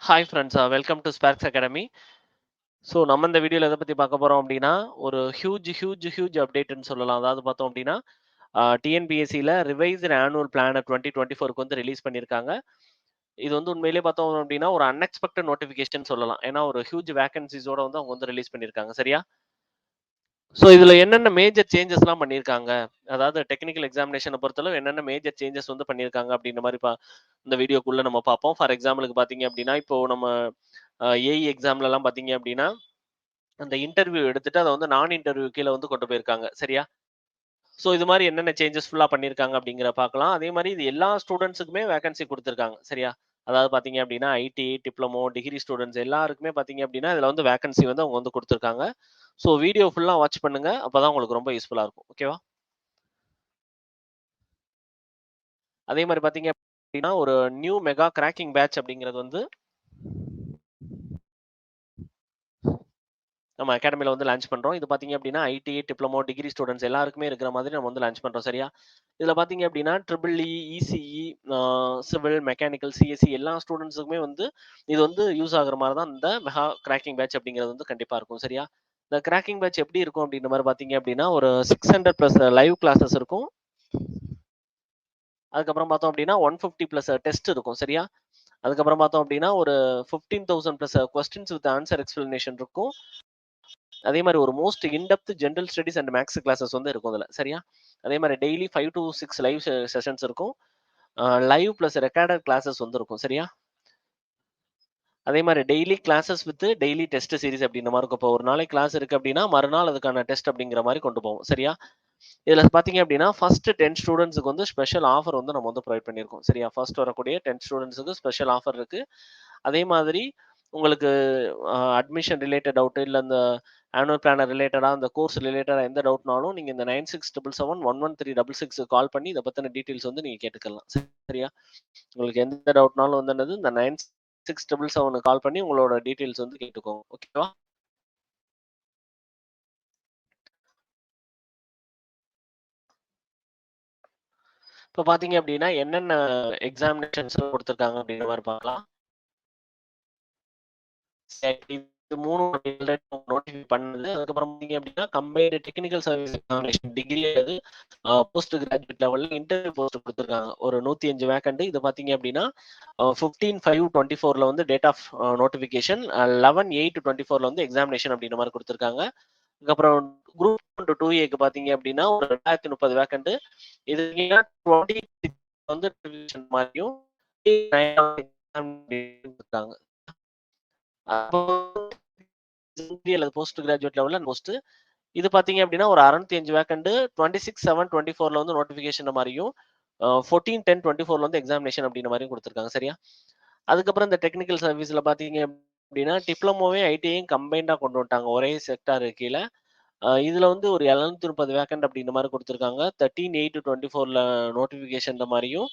Hi friends, welcome to Sparks academy. So நம்ம இந்த வீடியோல எத பத்தி பார்க்க போறோம் அப்டின்னா, ஒரு ஹியூஜ் அப்டேட்ன்னு சொல்லலாம். அதாவது பார்த்தோம் அப்டின்னா, டிஎன்பிஎஸ்சில ரிவைஸ்டு ஆனுவல் பிளான 2024க்கு வந்து ரிலீஸ் பண்ணியிருக்காங்க. இது வந்து உண்மையிலேயே பார்த்தோம் அப்டின்னா, ஒரு அன்எக்ஸ்பெக்டட் நோட்டிஃபிகேஷன் சொல்லலாம். ஏன்னா ஒரு ஹியூஜ் வேக்கன்ஸிஸோட வந்து அவங்க வந்து ரிலீஸ் பண்ணியிருக்காங்க. சரியா? ஸோ இதுல என்னென்ன மேஜர் சேஞ்சஸ்லாம் பண்ணியிருக்காங்க? அதாவது டெக்னிக்கல் எக்ஸாமினேஷன பொறுத்தளவு என்னென்ன மேஜர் சேஞ்சஸ் வந்து பண்ணியிருக்காங்க அப்டின்ற மாரி இந்த வீடியோக்குள்ள நம்ம பார்ப்போம். ஃபார் எக்ஸாம்பிளுக்கு பார்த்தீங்க அப்டின்னா, இப்போ நம்ம ஏஇ எக்ஸாம்லலாம் பார்த்தீங்க அப்டின்னா, அந்த இன்டர்வியூ எடுத்துட்டு அத வந்து நான் இன்டர்வியூ கீழ வந்து கொண்டு போயிருக்காங்க. சரியா? ஸோ இது மாரி என்னென்ன சேஞ்சஸ் ஃபுல்லா பண்ணியிருக்காங்க அப்படிங்கிறத பார்க்கலாம். அதே மாரி இது எல்லா ஸ்டூடண்ட்ஸுக்குமே வேக்கன்சி குடுத்துருக்காங்க. சரியா? அதாவது பார்த்தீங்க அப்படின்னா, ஐடி, டிப்ளமோ, டிகிரி ஸ்டூடண்ட்ஸ் எல்லாருக்குமே பார்த்தீங்க அப்படின்னா, இதுல வந்து வேக்கன்சி வந்து அவங்க வந்து குடுத்துருக்காங்க. ஸோ வீடியோ ஃபுல்லா வாட்ச் பண்ணுங்க. அப்பதான் உங்களுக்கு ரொம்ப யூஸ்ஃபுல்லா இருக்கும். ஓகேவா? அதே மாரி பார்த்தீங்க அப்படின்னா, ஒரு நியூ மெகா கிராக்கிங் பேட்ச் அப்படிங்கிறது வந்து நம்ம அகாடமில வந்து லான்ச் பண்றோம். இது பார்த்தீங்க அப்படின்னா, ஐடி, டிப்ளமோ, டிகிரி ஸ்டூடண்ட்ஸ் எல்லாருக்குமே இருக்கிற மாதிரி நம்ம வந்து லான்ச் பண்றோம். சரியா? இதுல பார்த்தீங்க அப்படின்னா, ட்ரிபிள் இ, இசிஇ, அ சிவில், மெக்கானிக்கல், சிஎஸ்சி எல்லா ஸ்டூடண்ட்ஸுக்குமே வந்து இது வந்து யூஸ் ஆகுற மாரி தான் இந்த மெகா கிராக்கிங் பேட்ச் அப்படிங்கிறது வந்து கண்டிப்பா இருக்கும். சரியா? இந்த கிராக்கிங் பேட்ச் எப்படி இருக்கும் அப்படின்ற மாரி பார்த்தீங்க அப்படின்னா, ஒரு 600 பிளஸ் லைவ் கிளாஸஸ் இருக்கும். அதுக்கப்புறம் பார்த்தோம் அப்படின்னா, 150 பிளஸ் டெஸ்ட் இருக்கும். சரியா? அதுக்கப்புறம் பார்த்தோம் அப்படின்னா, ஒரு 15,000 plus questions with answer explanation இருக்கும். அதே மாரி ஒரு most in depth general studies and maths classes வந்து இருக்கும் அதுல. சரியா? அதே மாரி டெய்லி 5 டூ 6 லைவ் செஷன்ஸ் இருக்கும். லைவ் பிளஸ் ரெக்கார்டட் கிளாஸஸ் வந்து இருக்கும். சரியா? அதே மாரி daily classes with daily test series அப்படின்ற மாரி இருக்கும். இப்போ ஒரு நாளைக்கு கிளாஸ் இருக்கு அப்படின்னா, மறுநாள் அதுக்கான டெஸ்ட் அப்படிங்கிற மாரி கொண்டு போவோம். சரியா? இதுல பார்த்தீங்க அப்படின்னா, ஃபர்ஸ்ட் 10 ஸ்டூடண்ட்ஸ்க்கு வந்து ஸ்பெஷல் ஆஃபர் வந்து நம்ம வந்து புரொவைட் பண்ணியிருக்கோம். சரியா? ஃபர்ஸ்ட் வரக்கூடிய 10 ஸ்டூடண்ட்ஸ்க்கு ஸ்பெஷல் ஆஃபர் இருக்கு. அதே மாதிரி உங்களுக்கு அட்மிஷன் ரிலேட்டட் டவுட் இல்ல இந்த ஆனுவல் பிளானர் ரிலேட்டடா, அந்த கோர்ஸ் ரிலேட்டடா எந்த டவுட்னாலும் நீங்க இந்த 9677711366 கால் பண்ணி இத பத்தின டீட்டெயில்ஸ் வந்து நீங்க கேட்டுக்கலாம். சரியா? உங்களுக்கு எந்த டவுட்னாலும் வந்து என்னது இந்த 9677 கால் பண்ணி உங்களோட டீட்டெயில்ஸ் வந்து கேட்டுக்கோங்க. ஓகேவா? இப்ப பார்த்தீங்க அப்டின்னா, என்னென்ன எக்ஸாமினேஷன்ஸ் குடுத்துருக்காங்க அப்டின்ற மாரி பார்க்கலாம். சரி, இது 3 நோட்டிஃபை பண்ணது. அதுக்கப்புறம் பார்த்தீங்க அப்டின்னா, combined technical service examination degree அல்லது போஸ்ட் கிராஜுவேட் லெவல்ல இன்டர்வியூ போஸ்ட் குடுத்துருக்காங்க. ஒரு 105 வேக்கண்ட். இது பார்த்தீங்க அப்டின்னா, 15/5/24ல வந்து டேட் ஆஃப் நோட்டிஃபிகேஷன். 11/8/24ல வந்து எக்ஸாமினேஷன் அப்டின்ற மாரி குடுத்துருக்காங்க. அதுக்கப்புறம் குரூப் 1 டூ 2ஏக்கு பார்த்தீங்க அப்டின்னா, ஒரு 2030 வேக்கண்ட். இது 26 வந்து ரிவிஷன் மாரியும் இருக்காங்க. அப்போ டிகிரி அல்லது போஸ்ட் கிராஜுவேட் லெவல்ல போஸ்ட். இது பார்த்தீங்க அப்டின்னா, ஒரு 605 வேக்கண்ட் 26/7/24ல வந்து நோட்டிஃபிகேஷன் மாரியும், 14/10/24ல வந்து எக்ஸாமினேஷன் அப்டின்ற மாரியும் குடுத்துருக்காங்க. சரியா? அதுக்கப்புறம் இந்த டெக்னிக்கல் சர்வீஸ்ல பார்த்தீங்க அப்டின்னா, டிப்ளமோவையும், ஐடிஐயும் கம்பைன்டா கொண்டு வந்துட்டாங்க. ஒரே செக்டார் கீழ. இதுல வந்து ஒரு 730 வேக்கண்ட் அப்டின்ற மாரி குடுத்துருக்காங்க. 13/8/24ல நோட்டிஃபிகேஷன்ற மாரியும்,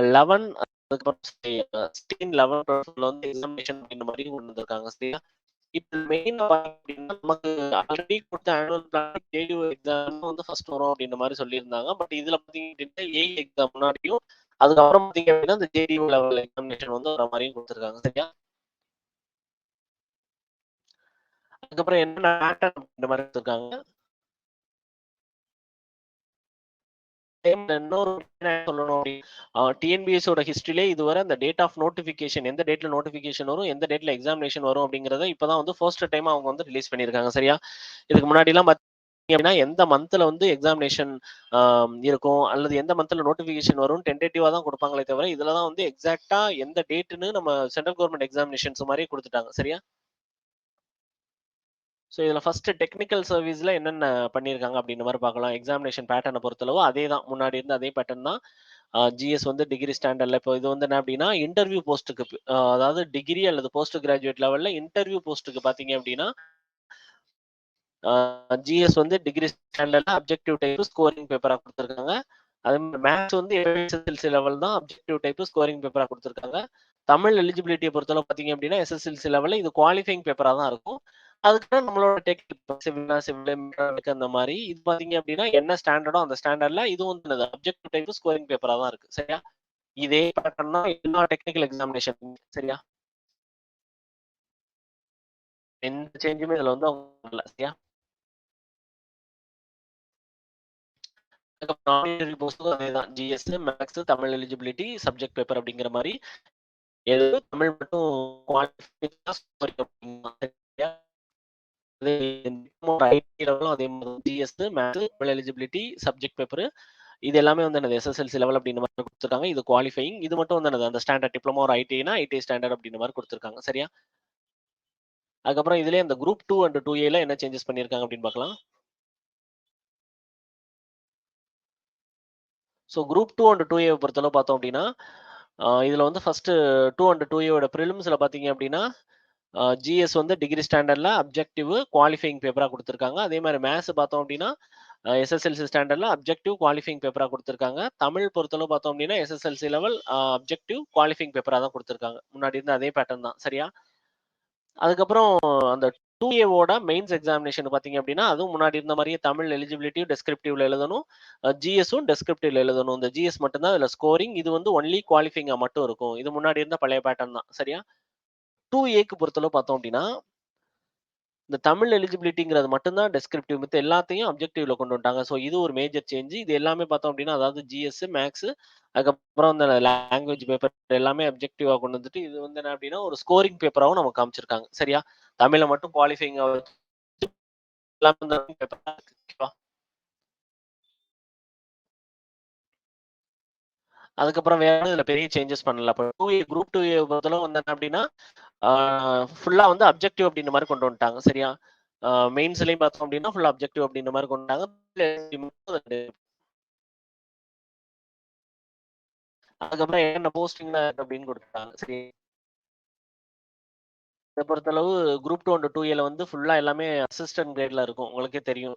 11 அதுக்கப்புறம் 16/11/12ல வந்து எக்ஸாமினேஷன் அப்டின்ற மாரியும் கொண்டு வந்திருக்காங்க. சரியா? இப்ப மெயினா பார்த்தீங்கன்னா, நமக்கு ஆல்ரெடி குடுத்த ஆனுவல் பிளான் ஜேடிஓ எக்ஸாம் வந்து ஃபர்ஸ்ட் வரும் அப்டின்ற மாரி சொல்லியிருந்தாங்க. பட் இதுல பார்த்தீங்க அப்டின்னா, ஏஇ எக்ஸாம் முன்னாடியும், அதுக்கப்புறம் பார்த்தீங்க அப்டின்னா, இந்த ஜேடிஓ லெவல் எக்ஸாமினேஷன் வந்து வர மாரியும் குடுத்துருக்காங்க. சரியா? அதுக்கப்புறம் என்னென்ன பேட்டர்ன் அப்டின்ற மாரி குடுத்துருக்காங்க. டைம்ல இன்னொரு என்ன சொல்லணும் டிஎன்பிஎஸ்சியோட ஹிஸ்டரியிலே இதுவரை அந்த டேட் ஆஃப் நோட்டிஃபிகேஷன் எந்த டேட்ல நோட்டிஃபிகேஷன் வரும், எந்த டேட்ல எக்ஸாமினேஷன் வரும் அப்படிங்கிறத இப்பதான் வந்து ஃபர்ஸ்ட் டைமா அவங்க வந்து ரிலீஸ் பண்ணியிருக்காங்க. சரியா? இதுக்கு முன்னாடிலாம் பார்த்தீங்க அப்படின்னா, எந்த மந்த்ல வந்து எக்ஸாமினேஷன் இருக்கும் அல்லது எந்த மந்த்ல நோட்டிஃபிகேஷன் வரும்னு டென்டேட்டிவா தான் குடுப்பாங்களே தவிர, இதுல தான் வந்து எக்ஸாக்ட்டா எந்த டேட்ன்னு நம்ம சென்ட்ரல் கவர்ன்மென்ட் எக்ஸாமினேஷன்ஸ் மாரியே குடுத்துட்டாங்க. சரியா? ஸோ இதுல ஃபர்ஸ்ட் டெக்னிக்கல் சர்வீஸ்ல என்னென்ன பண்ணியிருக்காங்க அப்படின்ற மாரி பார்க்கலாம். எக்ஸாமினேஷன் பேட்டர்ன பொறுத்தளவு அதே தான். முன்னாடி இருந்த அதே பேட்டர்ன் தான். ஜிஎஸ் வந்து டிகிரி ஸ்டாண்டர்ட்ல இப்போ இது வந்து என்ன அப்படின்னா, இன்டர்வியூ போஸ்ட்டுக்கு அதாவது டிகிரி அல்லது போஸ்ட் கிராஜுவேட் லெவல்ல இன்டர்வியூ போஸ்ட்டுக்கு பார்த்தீங்க அப்படின்னா, ஜிஎஸ் வந்து டிகிரி ஸ்டாண்டர்ட்ல அப்ஜெக்டிவ் டைப் ஸ்கோரிங் பேப்பரா குடுத்துருக்காங்க. அதே மாரி மேத்ஸ் வந்து எஸ்எஸ்எல்சி லெவல் தான் அப்ஜெக்டிவ் டைப் ஸ்கோரிங் பேப்பரா குடுத்துருக்காங்க. தமிழ் எலிஜிபிலிட்டிய பொறுத்தளவு பார்த்தீங்க அப்படின்னா, எஸ்எஸ்எல்சி லெவல்ல இது குவாலிஃபையிங் பேப்பரா தான் இருக்கும். அதுக்கு நம்மளோட சிவில்னா சிவில், மெக்கானிக் அந்த மாரி. இது பார்த்தீங்க அப்படின்னா, என்ன ஸ்டாண்டர்டோ அந்த ஸ்டாண்டர்ட்ல இதுவும் வந்து என்னது அப்ஜெக்டிவ் டைப் ஸ்கோரிங் பேப்பரா தான் இருக்கு. சரியா? இதே பேட்டர்ன் தான் எல்லா டெக்னிக்கல் எக்ஸாமினேஷன் சரியா? எந்த சேஞ்சுமே இதுல வந்து அவங்க பண்ணல. சரியா? அதுக்கப்புறம் நான் இன்டர்வியூ போஸ்ட்டும் அதேதான். GS, maths, Tamil eligibility, subject paper அப்படிங்கிற மாரி. ஏதோ தமிழ் மட்டும் சரியா? அதே ஐடி லெவலும் அதே மாதிரி GS, maths, Tamil eligibility, subject paper இது எல்லாமே வந்து என்னது எஸ்எஸ்எல்சி லெவல் அப்படின்ற மாதிரி கொடுத்துருக்காங்க. இது குவாலிஃபைங். இது மட்டும் வந்து என்னது அந்த ஸ்டாண்டர்ட் டிப்ளமோ ஒரு ஐடினா ஐடி ஸ்டாண்டர்ட் அப்படின்ற மாதிரி கொடுத்துருக்காங்க. சரியா? அதுக்கப்புறம் இதுலயே அந்த குரூப் 2 அண்ட் 2ஏல என்ன சேஞ்சஸ் பண்ணியிருக்காங்க அப்படின்னு பார்க்கலாம். ஸோ குரூப் 2 அண்ட் 2ஏ பொறுத்தளவு பார்த்தோம் அப்படின்னா, இதுல வந்து ஃபர்ஸ்ட் 2 அண்ட் 2ஏவோட ப்ரிலிம்ஸ்ல பார்த்தீங்க அப்படின்னா, ஜிஎஸ் வந்து டிகிரி ஸ்டாண்டர்ட்ல அப்ஜெக்டிவ் குவாலிஃபைங் பேப்பரா கொடுத்துருக்காங்க. அதே மாதிரி மேத்ஸ் பார்த்தோம் அப்படின்னா, எஸ்எஸ்எல்சி ஸ்டாண்டர்ட்ல அப்ஜெக்டிவ் குவாலிஃபைங் பேப்பரா கொடுத்துருக்காங்க. தமிழ் பொறுத்தளவு பார்த்தோம் அப்படின்னா, எஸ்எஸ்எல்சி லெவல் அப்ஜெக்டிவ் குவாலிஃபைங் பேப்பரா தான் கொடுத்துருக்காங்க. முன்னாடி இருந்த அதே பேட்டர்ன் தான். சரியா? அதுக்கப்புறம் அந்த 2ஏவோட மெயின்ஸ் எக்ஸாமினேஷன் பார்த்தீங்க அப்படின்னா, அதுவும் முன்னாடி இருந்த மாரியே தமிழ் எலிஜிபிலிட்டி டெஸ்கிரிப்டிவ்ல எழுதணும். ஜிஎஸும் டெஸ்கிரிப்டிவ்ல எழுதணும். இந்த ஜிஎஸ் மட்டும் தான் இதுல ஸ்கோரிங். இது வந்து ஒன்லி குவாலிஃபைங்கா மட்டும் இருக்கும். இது முன்னாடி இருந்த பழைய பேட்டர்ன் தான். சரியா? 2ஏக்கு பொறுத்தளவு பார்த்தோம் அப்படின்னா, இந்த தமிழ் எலிஜிபிலிட்டிங்கிறது மட்டும் தான் டெஸ்கிரிப்டிவ். மித்த எல்லாத்தையும் அப்ஜெக்டிவ்ல கொண்டு வந்துட்டாங்க. ஸோ இது ஒரு மேஜர் சேஞ்ச். இது எல்லாமே பார்த்தோம் அப்படின்னா, அதாவது ஜிஎஸ், மேத்ஸ் அதுக்கப்புறம் இந்த லாங்குவேஜ் பேப்பர் எல்லாமே அப்ஜெக்டிவா கொண்டு வந்துட்டு, இது வந்து என்ன அப்படின்னா, ஒரு ஸ்கோரிங் பேப்பராவும் நமக்கு காமிச்சிருக்காங்க. சரியா? தமிழ மட்டும் குவாலிஃபைங்கா வச்சு எல்லாமே இந்த பேப்பரா இருக்கு. ஓகேவா? அதுக்கப்புறம் வேற இதுல பெரிய சேஞ்சஸ் பண்ணல. அப்ப 2ஏ குரூப் 2ஏ பொறுத்தளவு வந்து என்ன அப்படின்னா, ஃபுல்லா வந்து அப்ஜெக்டிவ் அப்படின்ற மாரி கொண்டு வந்துட்டாங்க. சரியா? மெயின்ஸ்லயும் பார்த்தோம் அப்படின்னா, ஃபுல்லா அப்ஜெக்டிவ் அப்படின்ற மாரி கொண்டு வந்துட்டாங்க. அதுக்கப்புறம் என்னென்ன போஸ்டிங்லாம் இருக்கு அப்படின்னு குடுத்துட்டாங்க. சரி. இத பொறுத்தளவு குரூப் 2 அண்ட் 2ஏல வந்து ஃபுல்லா எல்லாமே அசிஸ்டன்ட் கிரேட்ல இருக்கும். உங்களுக்கே தெரியும்.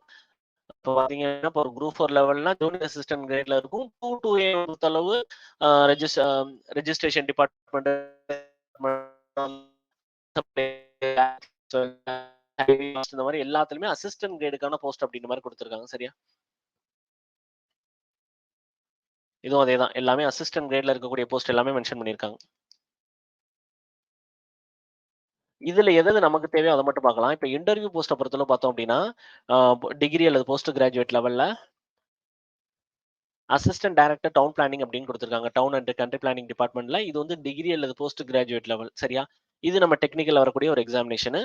இப்போ பார்த்தீங்கன்னா, இப்போ ஒரு குரூப் 4 லெவல்னா ஜூனியர் அசிஸ்டன்ட் கிரேட்ல இருக்கும். 2, 2ஏ பொறுத்தளவு அ ரெஜிஸ் அ ரெஜிஸ்ட்ரேஷன் டிபார்ட்மெண்ட் இந்த மாரி எல்லாத்துலயுமே அசிஸ்டன்ட் கிரேடுக்கான போஸ்ட் அப்படின்ற மாரி குடுத்துருக்காங்க. சரியா? இதுவும் அதேதான். எல்லாமே அசிஸ்டன்ட் கிரேட்ல இருக்கக்கூடிய போஸ்ட் எல்லாமே மென்ஷன் பண்ணியிருக்காங்க. இதுல எது எது நமக்கு தேவையோ அத மட்டும் பார்க்கலாம். இப்ப இன்டர்வியூ போஸ்ட்ட பொறுத்தளவு பார்த்தோம் அப்டின்னா, டிகிரி அல்லது போஸ்ட் கிராஜுவேட் லெவல்ல அசிஸ்டன்ட் டைரக்டர் டவுன் பிளானிங் அப்டின்னு குடுத்துருக்காங்க. டவுன் அண்ட் கண்ட்ரி பிளானிங் டிபார்ட்மென்ட்ல. இது வந்து டிகிரி அல்லது போஸ்ட் கிராஜுவேட் லெவல். சரியா? இது நம்ம டெக்னிக்கல்ல வரக்கூடிய ஒரு எக்ஸாமினேஷனு.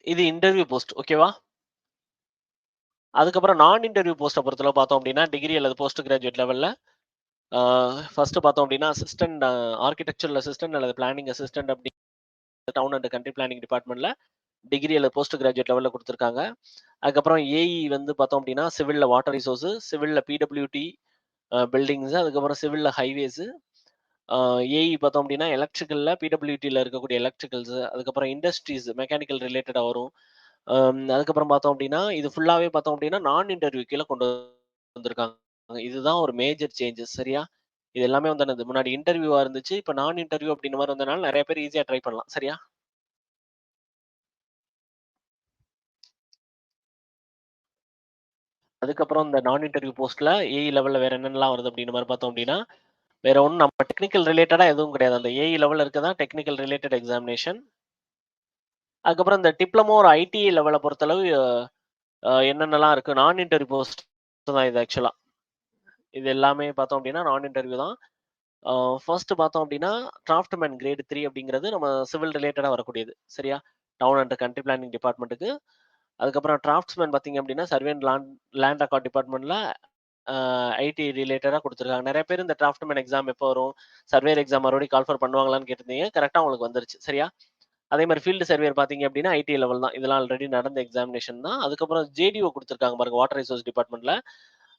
இது இன்டர்வியூ போஸ்ட். ஓகேவா? அதுக்கப்புறம் நான் இன்டர்வியூ போஸ்ட்ட பொறுத்தளவு பார்த்தோம் அப்டின்னா, டிகிரி அல்லது போஸ்ட் கிராஜுவேட் லெவல்ல ஆ ஃபர்ஸ்ட் பார்த்தோம் அப்டின்னா, அசிஸ்டன்ட் ஆர்க்கிடெக்சரல் அசிஸ்டன்ட் அல்லது பிளானிங் அசிஸ்டன்ட் அப்டி டவுன் அண்ட் கண்ட்ரி பிளானிங் டிபார்ட்மென்ட்ல டிகிரி அல்லது போஸ்ட் கிராஜுவேட் லெவல்ல குடுத்துருக்காங்க. அதுக்கப்புறம் ஏஇ வந்து பார்த்தோம் அப்டின்னா, சிவில்ல வாட்டர் ரிசோர்ஸ், சிவில்ல பிடபிள்யூடி பில்டிங்ஸ், அதுக்கப்புறம் சிவில்ல ஹைவேஸ், ஏஇ பார்த்தோம் அப்டின்னா, எலக்ட்ரிக்கல்ல பிடபிள்யூடில இருக்கக்கூடிய எலக்ட்ரிக்கல்ஸ், அதுக்கப்புறம் இண்டஸ்ட்ரீஸ் மெக்கானிக்கல் ரிலேட்டடா வரும். அதுக்கப்புறம் பார்த்தோம் அப்டின்னா, இது ஃபுல்லாவே பார்த்தோம் அப்டின்னா, நான் இன்டர்வியூ கீழ கொண்டு வந்திருக்காங்க. இதுதான் ஒரு மேஜர் சேஞ்சஸ். சரியா? இது எல்லாமே வந்து என்னது முன்னாடி இன்டர்வியூவா இருந்துச்சு. இப்ப நான் இன்டர்வியூ அப்டின்ற மாரி வந்தனால நெறைய பேர் ஈஸியா ட்ரை பண்ணலாம். சரியா? அதுக்கப்புறம் இந்த நான் இன்டர்வியூ போஸ்ட்ல ஏஇ லெவல்ல வேற என்னென்னலாம் வருது அப்டின்ற மாரி பார்த்தோம் அப்டின்னா, வேற ஒண்ணும் நம்ம டெக்னிக்கல் ரிலேட்டடா எதுவும் கிடையாது. அந்த ஏஇ லெவல்ல இருக்கது தான் டெக்னிக்கல் ரிலேட்டட் எக்ஸாமினேஷன். அதுக்கப்புறம் இந்த டிப்ளமோ ஒரு ஐடிஐ லெவல பொறுத்தளவு என்னென்னலாம் இருக்கு. நான் இன்டர்வியூ போஸ்ட் தான் இது ஆக்சுவலா. இது எல்லாமே பார்த்தோம் அப்டின்னா, நான் இன்டர்வியூ தான். ஆ ஃபர்ஸ்ட் பார்த்தோம் அப்டின்னா, டிராஃப்ட்மேன் கிரேட் 3 அப்படிங்கிறது நம்ம சிவில் ரிலேட்டடா வரக்கூடியது. சரியா? டவுன் அண்ட் கண்ட்ரி பிளானிங் டிபார்ட்மென்ட்க்கு. அதுக்கப்புறம் டிராஃப்ட்ஸ்மேன் பார்த்தீங்க அப்டின்னா, சர்வே அண்ட் லேண்ட் ரெக்கார்ட் டிபார்ட்மென்ட்ல அ ஐடி ரிலேட்டடா குடுத்துருக்காங்க. நெறைய பேர் இந்த டிராஃப்ட்மேன் எக்ஸாம் எப்போ வரும்? சர்வேயர் எக்ஸாம் மறுபடியும் கால் ஃபார் பண்ணுவாங்களான்னு கேட்டிருந்தீங்க. கரெக்ட்டா உங்களுக்கு வந்துருச்சு. சரியா? அதே மாரி ஃபீல்டு சர்வேயர் பார்த்தீங்க அப்டின்னா, ஐடி லெவல் தான். இதெல்லாம் ஆல்ரெடி நடந்த எக்ஸாமினேஷன் தான். அதுக்கப்புறம் ஜேடிஓ குடுத்துருக்காங்க பாருங்க. வாட்டர் ரிசோர்ஸ் டிபார்ட்மென்ட்ல.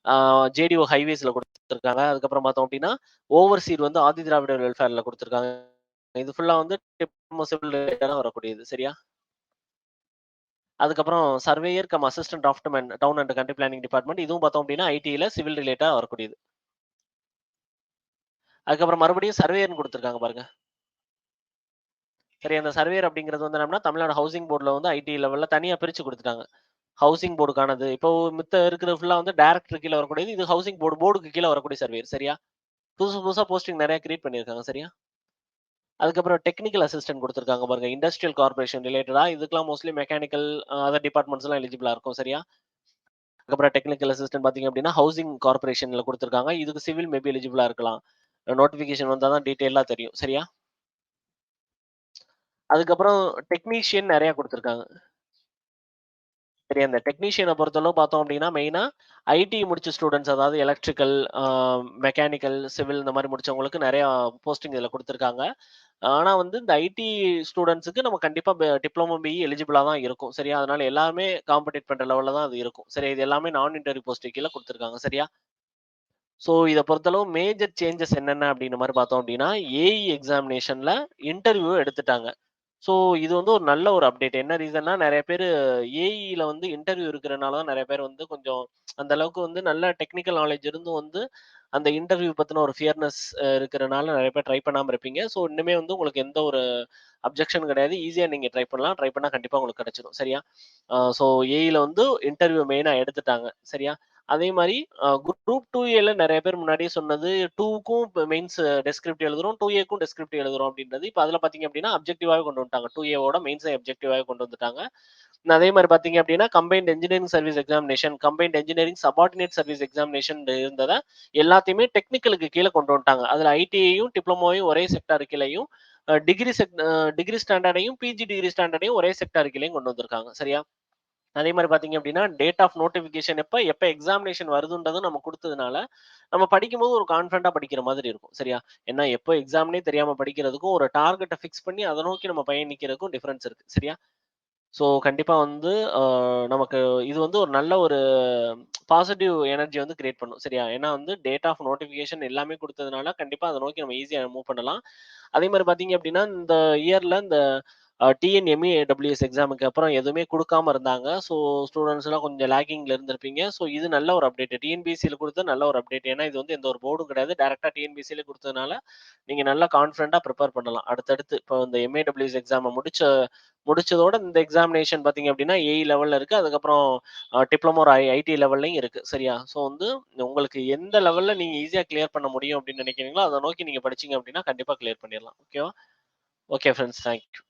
ஆ ஜேடிஓ ஹைவேஸ்ல குடுத்துருக்காங்க. அதுக்கப்புறம் பார்த்தோம் அப்டின்னா, ஓவர்சீர் வந்து ஆதி திராவிடர் வெல்ஃபேர்ல குடுத்துருக்காங்க. இது ஃபுல்லா வந்து சிவில் ரிலேட்டடா வரக்கூடியது. சரியா? அதுக்கப்புறம் surveyor cum assistant draftsman town and country planning department. இதுவும் பார்த்தோம் அப்டின்னா, ஐடில சிவில் ரிலேட்டடா வரக்கூடியது. அதுக்கப்புறம் மறுபடியும் சர்வேயர்ன்னு குடுத்துருக்காங்க பாருங்க. சரி அந்த சர்வேயர் அப்படிங்கிறது வந்து என்னன்னா, தமிழ்நாடு ஹவுசிங் போர்ட்ல வந்து ஐடி லெவல்ல தனியா பிரிச்சு குடுத்துட்டாங்க. ஹவுசிங் போர்டுக்கானது. இப்போ மித்த இருக்கிறது ஃபுல்லா வந்து டைரக்டர் கீழ வரக்கூடியது. இது ஹவுசிங் போர்டுக்கு கீழ வரக்கூடிய சர்வேயர். சரியா? புதுசு புதுசா போஸ்டிங் நெறைய கிரியேட் பண்ணியிருக்காங்க. சரியா? அதுக்கப்புறம் டெக்னிக்கல் அசிஸ்டன்ட் குடுத்துருக்காங்க பாருங்க. இண்டஸ்ட்ரியல் கார்ப்பரேஷன் ரிலேட்டடா இதுக்கெல்லாம் மோஸ்ட்லி மெக்கானிக்கல் அதர் டிபார்ட்மெண்ட்ஸ்லாம் எலிஜிபிளா இருக்கும். சரியா? அதுக்கப்புறம் டெக்னிக்கல் அசிஸ்டன்ட் பார்த்தீங்க அப்படின்னா, ஹவுசிங் கார்ப்பரேஷன்ல குடுத்துருக்காங்க. இதுக்கு சிவில் மேபி எலிஜிபிளா இருக்கலாம். நோட்டிஃபிகேஷன் வந்தா தான் டீட்டெயிலா தெரியும். சரியா? அதுக்கப்புறம் டெக்னீஷியன் நெறைய குடுத்துருக்காங்க. சரி, அந்த டெக்னீஷியன பொறுத்தளவு பார்த்தோம் அப்டின்னா, மெயினா ஐடி முடிச்ச ஸ்டூடண்ட்ஸ் அதாவது எலக்ட்ரிக்கல், மெக்கானிக்கல், சிவில் இந்த மாரி முடிச்சவங்களுக்கு நெறையா போஸ்டிங் இதுல குடுத்துருக்காங்க. ஆனா வந்து இந்த ஐடி ஸ்டூடண்ட்ஸ்க்கு நம்ம கண்டிப்பா டிப்ளமோ, பிஇ எலிஜிபிளா தான் இருக்கும். சரியா? அதனால எல்லாருமே காம்பீட் பண்ற லெவல்ல தான் அது இருக்கும். சரி, இது எல்லாமே நான் இன்டர்வியூ போஸ்ட் கீழ குடுத்துருக்காங்க. சரியா? ஸோ இத பொறுத்தளவு மேஜர் சேஞ்சஸ் என்னென்ன அப்டின்ற மாரி பார்த்தோம் அப்டின்னா, ஏஇ எக்ஸாமினேஷன்ல இன்டர்வியூ எடுத்துட்டாங்க. ஸோ இது வந்து ஒரு நல்ல ஒரு அப்டேட். என்ன ரீசன்னா, நெறைய பேரு ஏஇல வந்து இன்டர்வியூ இருக்கிறனால தான் நெறைய பேர் வந்து கொஞ்சம் அந்த அளவுக்கு வந்து நல்ல டெக்னிக்கல் நாலேட்ஜ் இருந்தும் வந்து, அந்த இன்டர்வியூ பத்தின ஒரு ஃபியர்னஸ் இருக்கிறனால நெறைய பேர் ட்ரை பண்ணாம இருப்பீங்க. ஸோ இன்னுமே வந்து உங்களுக்கு எந்த ஒரு அப்ஜெக்ஷன் கிடையாது. ஈஸியா நீங்க ட்ரை பண்ணலாம். ட்ரை பண்ணா கண்டிப்பா உங்களுக்கு கிடைச்சிரும். சரியா? ஸோ ஏஇல வந்து இன்டர்வியூ மெயினா எடுத்துட்டாங்க. சரியா? அதே மாரி குரூப் 2ஏல நெறைய பேர் முன்னாடியே சொன்னது 2க்கும் இப்ப மெயின்ஸ் டெஸ்கிரிப்டிவ் எழுதுறோம். 2ஏக்கும் டெஸ்கிரிப்டிவ் எழுதுறோம் அப்டின்றது. இப்ப அதுல பார்த்தீங்க அப்டின்னா, அப்ஜெக்டிவாவே கொண்டு வந்துட்டாங்க. 2ஏவோட மெயின்ஸ அப்ஜெக்டிவாவே கொண்டு வந்துட்டாங்க. அதே மாரி பார்த்தீங்க அப்டின்னா, combined engineering service examination, combined engineering subordinate service examination இருந்தத எல்லாத்தையுமே டெக்னிக்கலுக்கு கீழ கொண்டு வந்துட்டாங்க. அதுல ஐடியையும், டிப்ளமோவையும் ஒரே செக்டார் கீழயும், டிகிரி ஸ்டாண்டர்டையும், பிஜி டிகிரி ஸ்டாண்டர்டையும் ஒரே செக்டார் கீழயும் கொண்டு வந்திருக்காங்க. சரியா? அதே மாரி பார்த்தீங்க அப்டின்னா, டேட் ஆஃப் நோட்டிஃபிகேஷன் எப்ப எக்ஸாமினேஷன் வருதுன்றதும் நம்ம குடுத்ததுனால, நம்ம படிக்கும்போது ஒரு கான்ஃபிடென்ட்டா படிக்கிற மாதிரி இருக்கும். சரியா? ஏன்னா எப்போ எக்ஸாம்னே தெரியாம படிக்கிறதுக்கும், ஒரு டார்கெட்ட ஃபிக்ஸ் பண்ணி அத நோக்கி நம்ம பயணிக்கிறதுக்கும் டிஃபரன்ஸ் இருக்கு. சரியா? ஸோ கண்டிப்பா வந்து நமக்கு இது வந்து ஒரு நல்ல ஒரு பாசிட்டிவ் எனர்ஜி வந்து கிரியேட் பண்ணும். சரியா? ஏன்னா வந்து டேட் ஆஃப் நோட்டிஃபிகேஷன் எல்லாமே குடுத்ததுனால, கண்டிப்பா அத நோக்கி நம்ம ஈஸியா மூவ் பண்ணலாம். அதே மாரி பார்த்தீங்க அப்டின்னா, இந்த இயர்ல இந்த டிஎன்எம்இ, ஏடபிள்யூஎஸ் எக்ஸாமுக்கு அப்புறம் எதுவுமே குடுக்காம இருந்தாங்க. ஸோ ஸ்டூடண்ட்ஸ்லாம் கொஞ்சம் லேக்கிங்ல இருந்திருப்பீங்க. ஸோ இது நல்ல ஒரு அப்டேட். டிஎன்பிஎஸ்சில குடுத்தது நல்ல ஒரு அப்டேட். ஏன்னா இது வந்து எந்த ஒரு போர்டும் கிடையாது. டைரக்ட்டா டிஎன்பிஎஸ்சிலே குடுத்ததுனால, நீங்க நல்லா கான்ஃபிடென்ட்டா பிரிப்பேர் பண்ணலாம். அடுத்தடுத்து இப்போ இந்த எம்ஏடபிள்யூஎஸ் எக்ஸாம முடிச்சதோட இந்த எக்ஸாமினேஷன் பார்த்தீங்க அப்டின்னா, ஏஇ லெவல்ல இருக்கு. அதுக்கப்புறம் டிப்ளமோ ஒரு ஐடி லெவல்லயும் இருக்கு. சரியா? ஸோ வந்து உங்களுக்கு எந்த லெவல்ல நீங்க ஈஸியா கிளியர் பண்ண முடியும் அப்டின்னு நெனைக்கிறீங்களோ, அத நோக்கி நீங்க படிச்சீங்க அப்டின்னா, கண்டிப்பா கிளியர் பண்ணிறலாம். ஓகேவா? Okay friends. Thank you.